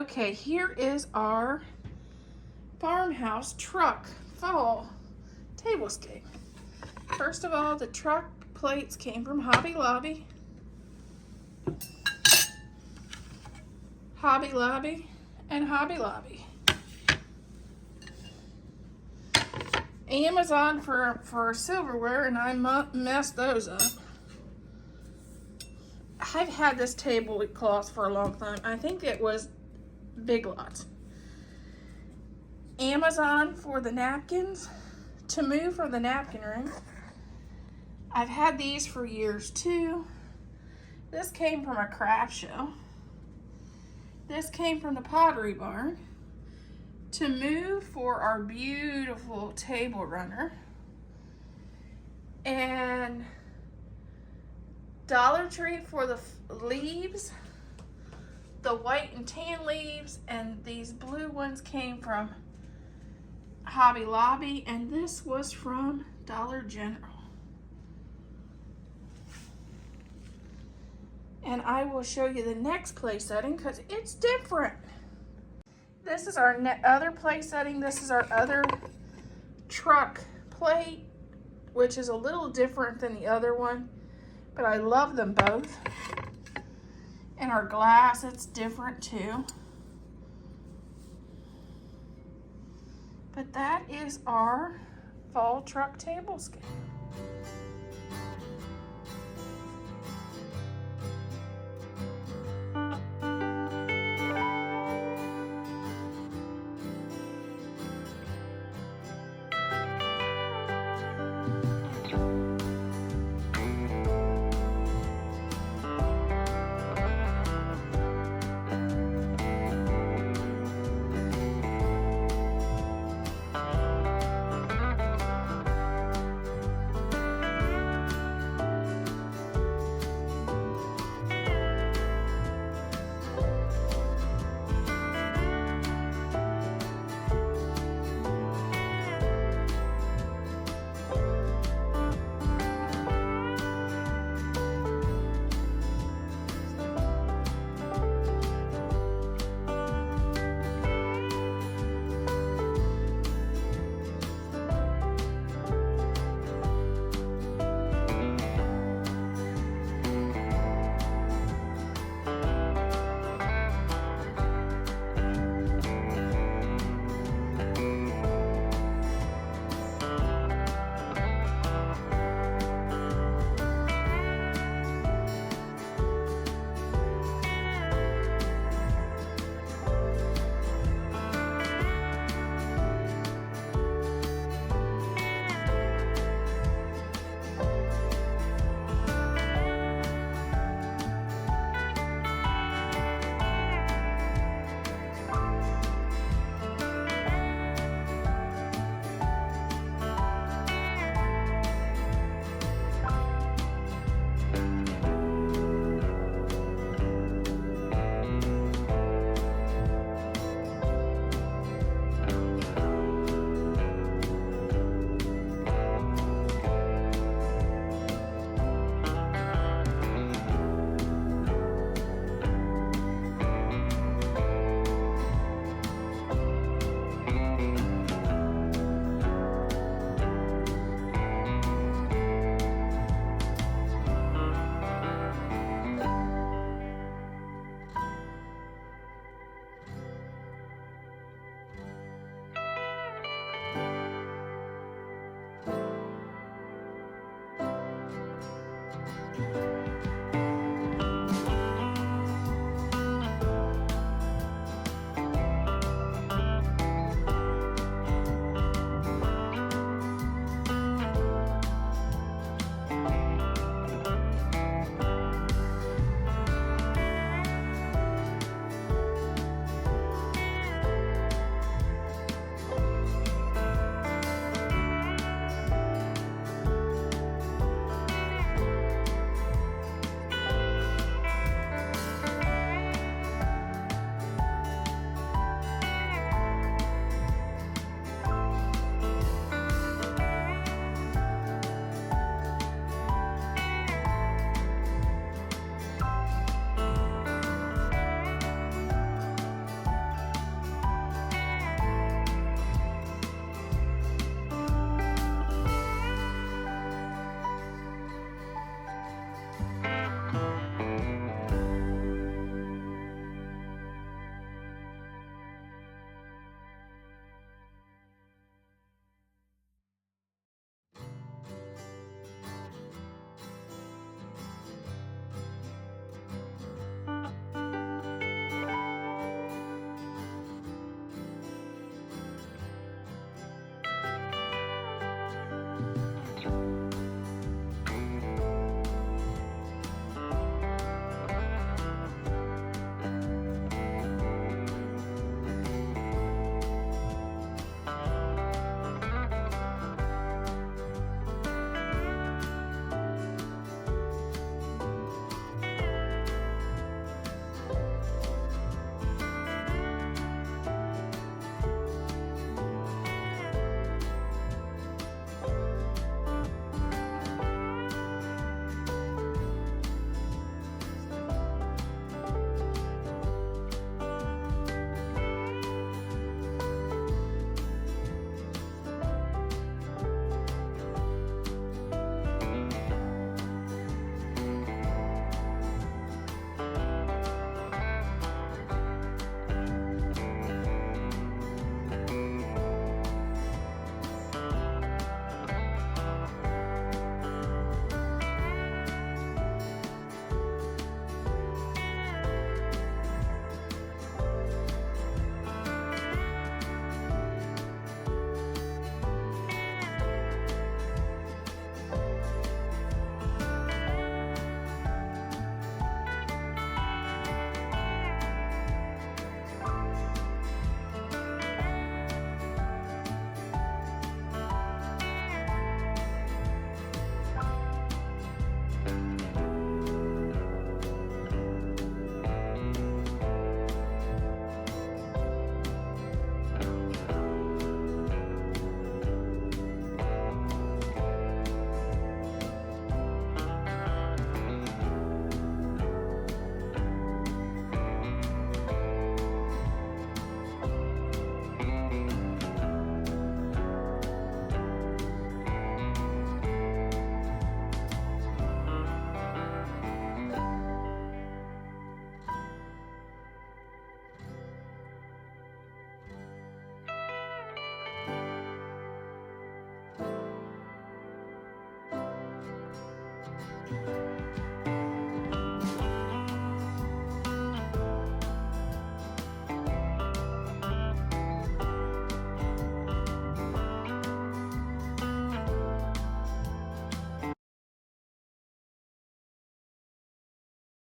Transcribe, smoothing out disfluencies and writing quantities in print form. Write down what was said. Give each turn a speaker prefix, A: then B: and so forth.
A: Okay, here is our farmhouse truck fall tablescape. First of all, the truck plates came from Hobby Lobby. Hobby Lobby and Hobby Lobby. Amazon for silverware, and I messed those up. I've had this tablecloth for a long time. I think it was Big Lots. Amazon for the napkins. Temu for the napkin ring. I've had these for years too. This came from a craft show. This came from the Pottery Barn. Temu for our beautiful table runner. And Dollar Tree for the leaves. The white and tan leaves, and these blue ones came from Hobby Lobby, and this was from Dollar General. And I will show you the next place setting because it's different. This is our other place setting. This is our other truck plate, which is a little different than the other one, but I love them both. And our glass, it's different too. But that is our fall truck tablescape.